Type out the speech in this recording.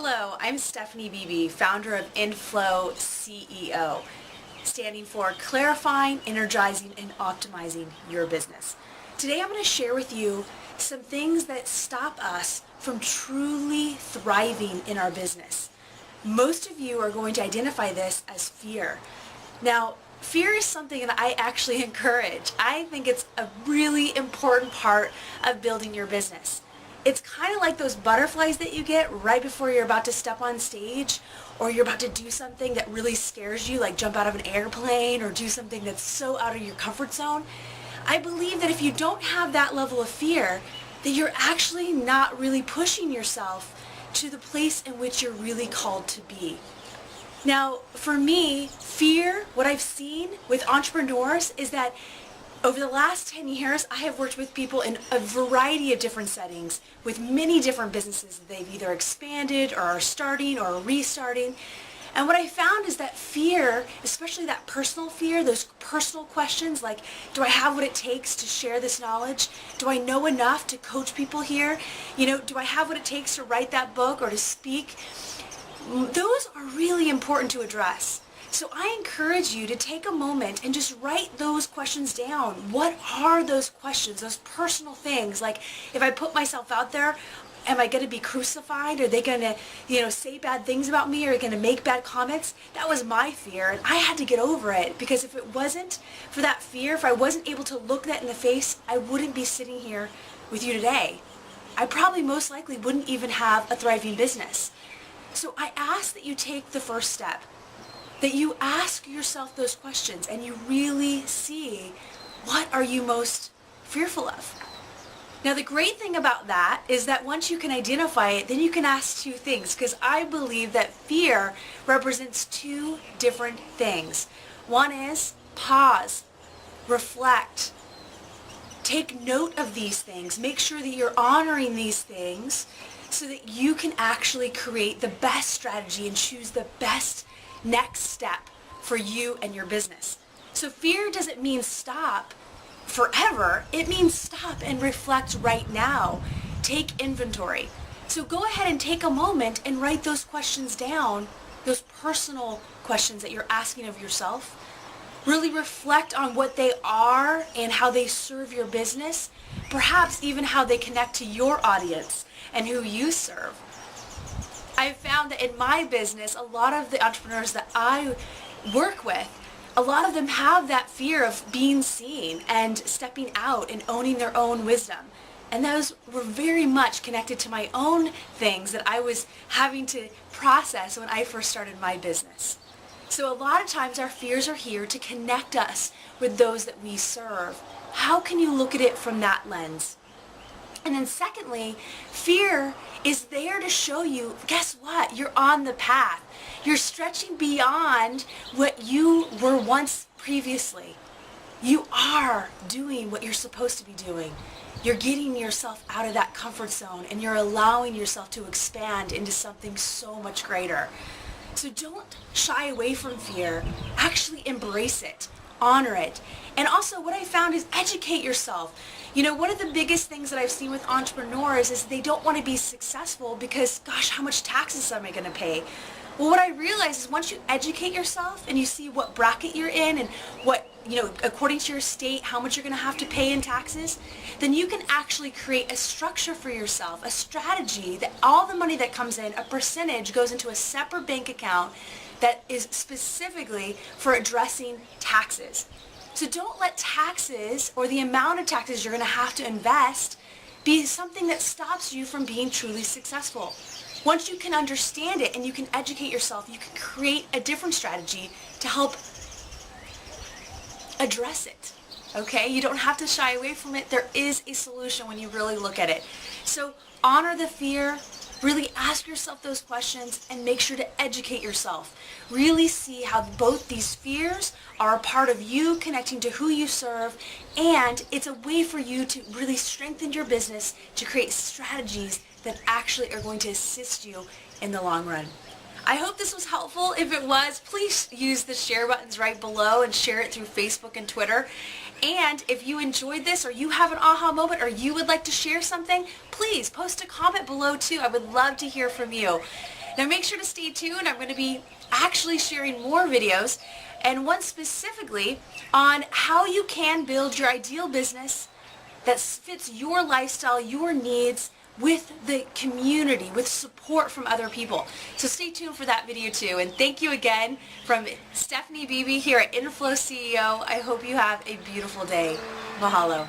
Hello, I'm Stephanie Beeby, founder of Inflow CEO, standing for Clarifying, Energizing, and Optimizing Your Business. Today I'm going to share with you some things that stop us from truly thriving in our business. Most of you are going to identify this as fear. Now, fear is something that I actually encourage. I think it's a really important part of building your business. It's kind of like those butterflies that you get right before you're about to step on stage, or you're about to do something that really scares you, like jump out of an airplane or do something that's so out of your comfort zone. I believe that if you don't have that level of fear, that you're actually not really pushing yourself to the place in which you're really called to be. Now, for me, fear, what I've seen with entrepreneurs is that over the last 10 years, I have worked with people in a variety of different settings with many different businesses that they've either expanded or are starting or restarting. And what I found is that fear, especially that personal fear, those personal questions like, do I have what it takes to share this knowledge? Do I know enough to coach people here? Do I have what it takes to write that book or to speak? Those are really important to address. So I encourage you to take a moment and just write those questions down. What are those questions, those personal things? Like, if I put myself out there, am I going to be crucified? Are they going to, say bad things about me? Are they going to make bad comments? That was my fear, and I had to get over it, because if it wasn't for that fear, if I wasn't able to look that in the face, I wouldn't be sitting here with you today. I probably most likely wouldn't even have a thriving business. So I ask that you take the first step, that you ask yourself those questions and you really see, what are you most fearful of? Now, the great thing about that is that once you can identify it, then you can ask two things, because I believe that fear represents two different things. One is pause, reflect, take note of these things, make sure that you're honoring these things so that you can actually create the best strategy and choose the best next step for you and your business. So fear doesn't mean stop forever. It means stop and reflect right now. Take inventory. So go ahead and take a moment and write those questions down, those personal questions that you're asking of yourself. Really reflect on what they are and how they serve your business, perhaps even how they connect to your audience and who you serve. I've found that in my business, a lot of the entrepreneurs that I work with, a lot of them have that fear of being seen and stepping out and owning their own wisdom. And those were very much connected to my own things that I was having to process when I first started my business. So a lot of times our fears are here to connect us with those that we serve. How can you look at it from that lens? And then secondly, fear is there to show you, guess what? You're on the path. You're stretching beyond what you were once previously. You are doing what you're supposed to be doing. You're getting yourself out of that comfort zone, and you're allowing yourself to expand into something so much greater. So don't shy away from fear. Actually embrace it. Honor it. And also what I found is educate yourself. One of the biggest things that I've seen with entrepreneurs is they don't want to be successful because, gosh, how much taxes am I going to pay? Well, what I realize is once you educate yourself and you see what bracket you're in and what, according to your state, how much you're going to have to pay in taxes, then you can actually create a structure for yourself, a strategy that all the money that comes in, a percentage goes into a separate bank account that is specifically for addressing taxes. So don't let taxes or the amount of taxes you're going to have to invest be something that stops you from being truly successful. Once you can understand it and you can educate yourself, you can create a different strategy to help address it. Okay? You don't have to shy away from it. There is a solution when you really look at it. So honor the fear. Really ask yourself those questions and make sure to educate yourself. Really see how both these fears are a part of you connecting to who you serve, and it's a way for you to really strengthen your business to create strategies that actually are going to assist you in the long run. I hope this was helpful. If it was, please use the share buttons right below and share it through Facebook and Twitter. And if you enjoyed this, or you have an aha moment, or you would like to share something, please post a comment below too. I would love to hear from you. Now make sure to stay tuned. I'm going to be actually sharing more videos, and one specifically on how you can build your ideal business that fits your lifestyle, your needs, with the community, with support from other people. So stay tuned for that video too. And thank you again from Stephanie Beeby here at Inflow CEO. I hope you have a beautiful day. Mahalo.